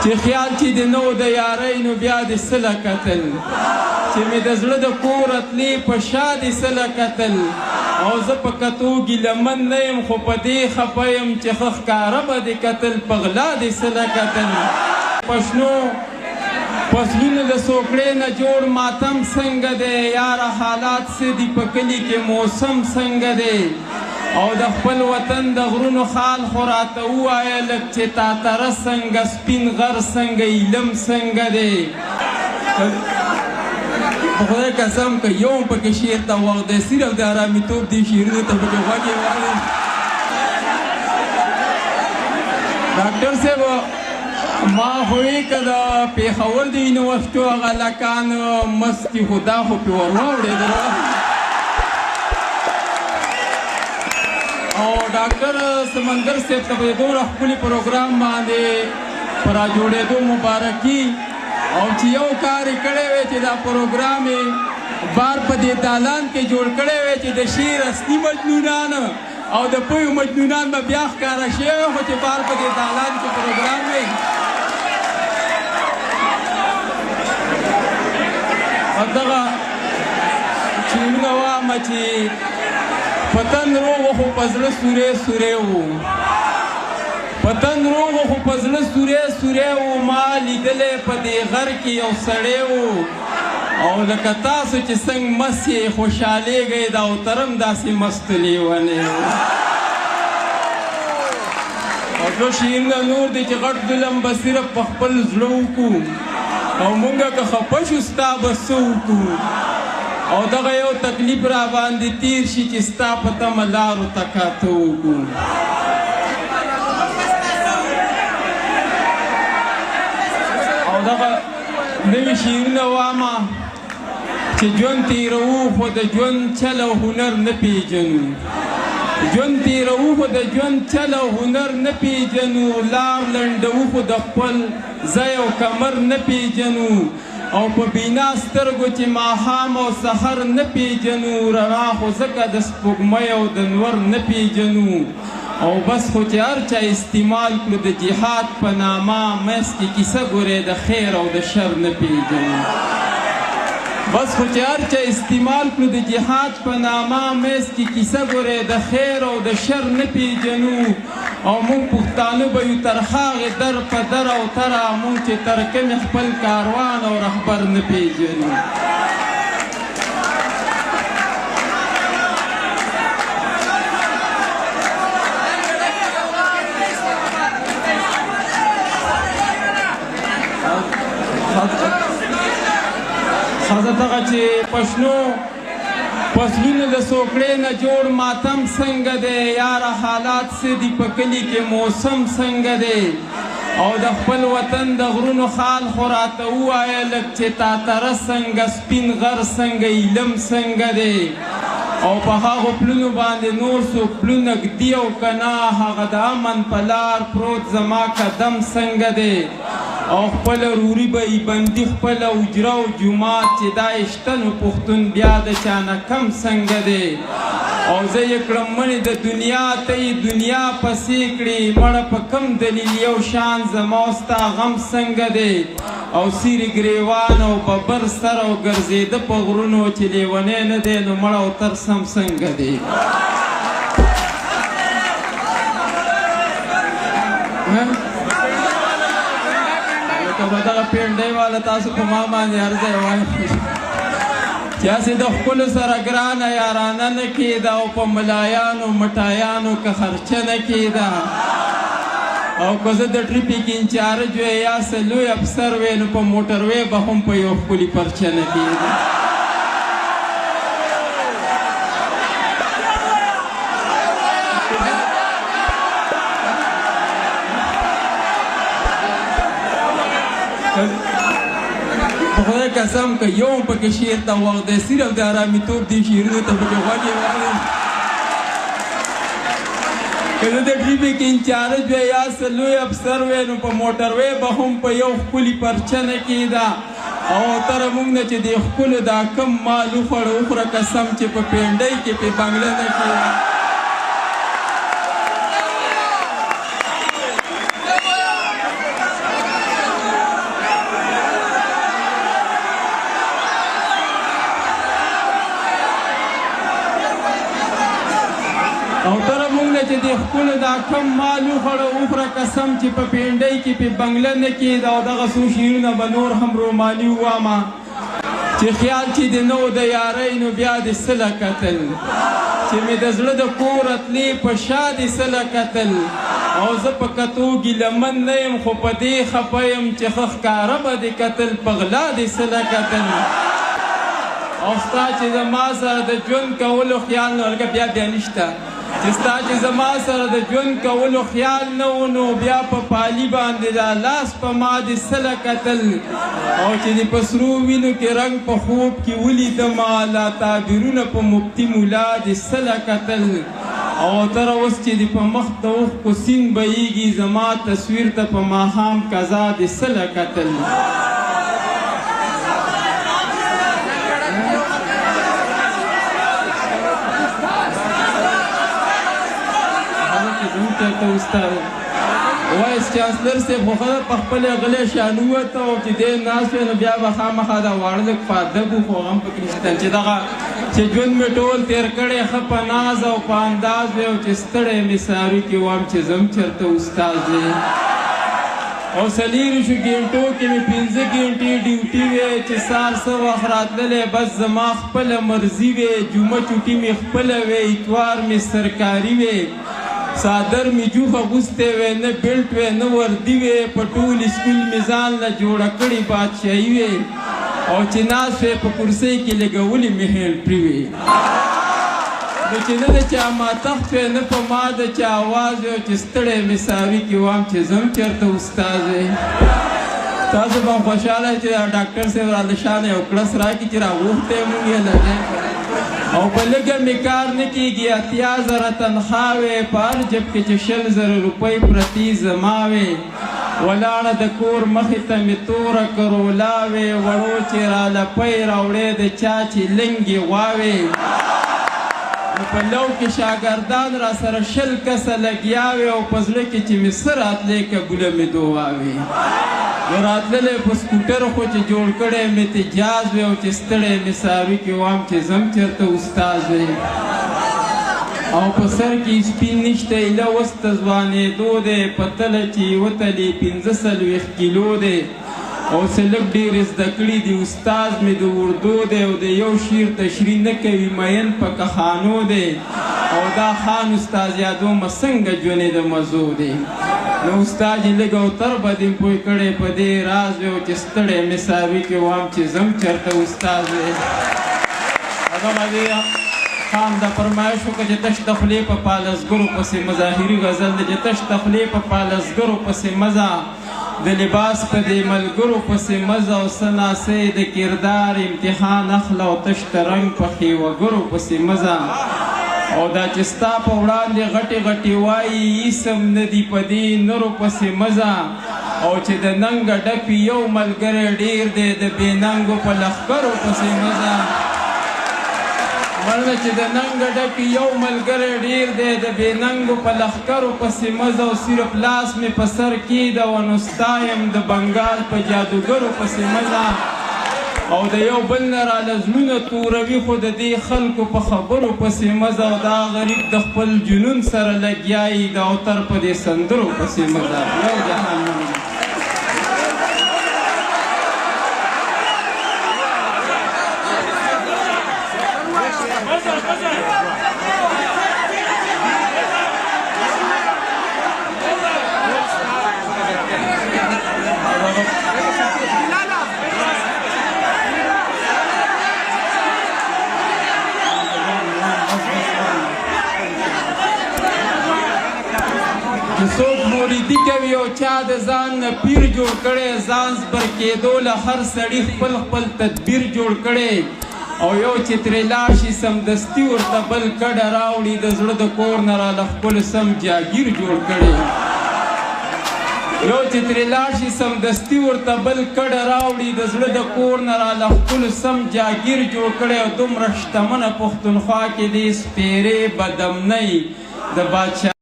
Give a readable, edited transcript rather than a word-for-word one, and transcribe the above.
چې خیال چې د نو د یارۍ نو بیا د سله کتل چې مې د زړه د کور اتلې په شا د سله کتل او زه په کتو ګیلمن نه یم خو په دې خفه یم چې ښه ښکاره به د کتل په غلا د سله کتل پښنو فصلونه د سوکړې نه جوړ ماتم څنګه دی یاره حالات څه دي په کلي کې موسم څنګه دی او د خپل وطن د غرونو خال خو راته ووایه لږ چې تاتره څنګه سپین غر څنګه ایلم څنګه دی په خدای قسم که یو هم پکې شعر ته وخت دی صرف د ارامېتوب دې شعرونو ته پکې غوږ یې واړوي ډاکټر صاحب ما خوی که د پېښور د یونیورسټو هغه هلکان مستي خو دا خو پې ور واوړېدل او ډاکټر سمندر صاحب ته په دومره ښکلي پروګرام باندې په راجوړېدو مبارکي او چې یو کار یې کړی وی چې دا پروګرام یې بار په دې دالان کې جوړ کړی وی چې د شعر اصلي مجنونان او د پویو مجنونان به بیا ښکاره شوی خو چې بار په دې دالان کې پروګرام وی او دغه چیرونه وامه چې پتن روغ خو په زړه سورې سورې وو پتن روغ خو په زړه سورې سورې وو ما لیدلی په دې غر کې یو سړی وو او لکه تاسو چې څنګه مست یې خوشحالېږئ دا اوترم داسې مست لیونی وو او ټول شعرونه نور دی چې غټ ظلم به صرف په خپل زړه وکړو او مونږه که خفه شو ستا به څه وکړو او دغه یو تکلیف را باندې تیر شي چې ستا په تمه لارو ته کاته وکړو او دغه نوي شعرونه وامه چې ژوند تېروو خو د ژوند چل او هنر نه پېژنو ژوند تېروو خو د ژوند چل او هنر نه پېژنو لار لنډوو خو د خپل ځای او کمر نه پېژنو او په بینا سترګو چې ماښام او سحر نه پېژنو رڼا خو ځکه د سپوږمۍ او د نور نه پېژنو او بس خو چې هر چا استعمال کړو د جهاد په نامه منځ کې کیسه ګورې د خیر او د شر نه پېژنو بس خو چې هر چا استعمال کړو د جهاد په نامه منځ کې کیسه ګورې د خیر او د شر نه پېژنو او مونږ پښتانه به یو تر هغې در په در او تره مونږ چې تر کمې خپل کاروان او رهبر نه پېژنو ښځه دغه چې پښنو فصلونه د سوکړې نه جوړ ماتم څنګه دی یاره حالات څه دي په کلي کې موسم څنګه دی او د خپل وطن د غرونو خال خو راته ووایه لږ چې تاتره څنګه سپین غر څنګه ایلم څنګه دی او په هغو پلونو باندې نور څوک پلونه ږدي او که نه هغه د امن په لار پروت زما قدم څنګه دی او خپله روري به یې بندي خپله حجره او جومات چې دا یې شته نو پښتون بیا د چا نه کم څنګه دی او زه یې کړم منې د دنیا ته یې دنیا پسې کړې مړه په کم دلیل یو شان زما او ستا غم څنګه دی او سیرې ګریوان او ببر سر او ګرځېده په غرونو چې لیونی نه دی نو مړه او ترسم څنګه دی که به دغه پینډۍ والا تاسو په ما باندې هر ځای وایي چې هسې د ښکلو سره ګرانه یارانه نه کېده او په ملایانو مټایانو که خرچه نه کېده او که زه د ټریفیک انچارج وی یا څه لوی افسر وی نو په موټروی به هم په یو ښکلي پرچه نه کېده په خدای قسم که یو هم پکې شعر ته وخت دی صرف د ارامېتوب دې شعرونو ته پکې غوږ یې واړوي که زه د ټریفیک انچارج وی یا څه لوی افسر وی نو په موټروی به هم په یو ښکلي پرچه نه کېده او تره موږ نه چې دې ښکلو دا کم مال وخوړه وخوره قسم چې په پینډۍ کې پې بنګله نه کېده او تره مونږ نه چې د ښکلو دا کم مال وخوړه وخوره قسم چې په پینډۍ کې په بنګله نه کېد او دغه څو شعرونه به نور هم روماني ووامه چې خیال چې د نو د یارۍ نو بیا د سله کتل چې مې د زړه د کور اتلې په شا د سله کتل او زه په کتو ګیلمن نه یم خو په دې خفه یم چې ښه ښکاره به د کتل په غلا د سله کتل او ستا چې زما سره د ژوند کولو خیال نه ولکه بیا نشته چې ستا چې زما سره د ژوند کولو خیال نه و نو بیا په پالي باندې دا لاس په ما د سله کتل او چې د په سرو وینو کې رنګ په خوب کې ولیدمه لا تعبیرونه په مفتي ملا د سله کتل او تر اوس چې د په مخ د اوښکو سیند بهیږي زما تصویر ته په ماښام قضا د سله کتل وایس چانسلر صاحب خو ښه په خپلې غلې شان ووته او چې دی ناست وی نو بیا به خامخا دا واړه لږ په ادب و خو هم پکې نشته چې دغه چې ژوند مې ټول تېر کړی ښه په ناز او په انداز وی او چې ستړی مې ساري کې وم چې ځم چېرته استاد دی او څلېرویشتو ګنټو کې مې 5 ګنټې ډیوټي وی چې سار څه وخت راتللی بس زما خپله مرضي وی جمعه چوټي مې خپله وی اتوار مې سرکاري وی صادر می جوخه غوستی وی نه بیلټ وی نه وردي وی په ټول اسکول مې ځان له جوړه کړې بادشاهي وی او چې ناست وی په کرسۍ کې لګولې مې هینډفري وی نو چې نه د چا ماتخت وی نه په ما د چا اواز وی او چې ستړی مې ساوي کې وام چې ځم چېرته استاد وی تاسو به هم خوشحاله چې ډاکټر صاحب راله شانه یو کړس راکړي چې راغوښتی مونږ یې لګی او په لږه مې کار نه کېږي 80,000 تنخوا وی په هر جب کې چې 100,000 روپۍ پرتې زما وی ولاړه د کور مخې ته مې توره کرولا وی وړو چې راله پی راوړی د چا چې لنګې غواوې نو په لو کې شاګردان را سره 100 کسه لګیا وی او په زړه کې چې مې څه راتلی که ګوله مې دعا وی نو راتللی په سکوټر خو چې جوړ کړی مې تجاز وی او چې ستړی مې ساروي کې وام چې ځم چېرته استاد وی او په سر کې سپین نشته ایله اوس ته ځوانېدو دی په تله چې وتلي 45 کیلو دی او څه لږ ډېر زده کړي دي استاد مې د اردو دی او د یو شعر تشریح نه کوي مین په کخانو دی او دا خان استاد یادومه څنګه ژوندې د مزو دی نو استاد یې لږ او تر به دې پوه کړی په دې راز وی او چې ستړی مې ساوي کې وام چې ځم چېرته استاد وی هغه به دې خان دا فرمایش وکړه چې تش د خولې په پالسګرو پسې مظاهري غزل دی چې تش د خولې په پالسګرو پسې مزه د لباس په دې ملګرو پسې مزه او څه ناسې د کردار امتحان اخله او تش د رنګ په ښېوګرو پسې مزه او دا چې ستا په وړاندې غټې غټې وایي اسم نه دي په دې نرو پسې مزه او چې د ننګه ډپي یو ملګری ډېر دی د بې ننګو په لښکرو پسې مزه ورنه چې د ننګه ډپي یو ملګری ډېر دی د بې ننګو په لښکرو پسې مزه او صرف لاس مې په سر کېږده نو ستا یم د بنګال په جادوګرو پسې مزه او د یو بل نه راله زړونه توروي خو د دې خلکو په خبرو پسې مزه او دا غریب د خپل جنون سره لګیا یي د اوتر په دې سندرو پسې مزه یو جهان نه څوک موریدي کوي او چا د ځان نه پیر جوړ کړی ځان زبر کېدو له هر سړي خپل خپل تدبیر جوړ کړی او یو چې ترې لاړ شي سمدستي ورته بل کډه راوړي د زړه د کور نه راله خپل سم جاګیر جوړ کړی یو چې ترې لاړ شي سمدستي ورته بل کډه راوړي د زړه د کور نه راله خپل سم جاګیر جوړ کړی او دومره شتمنه پښتونخوا کې دې سپېرې بدمنۍ د بادشاه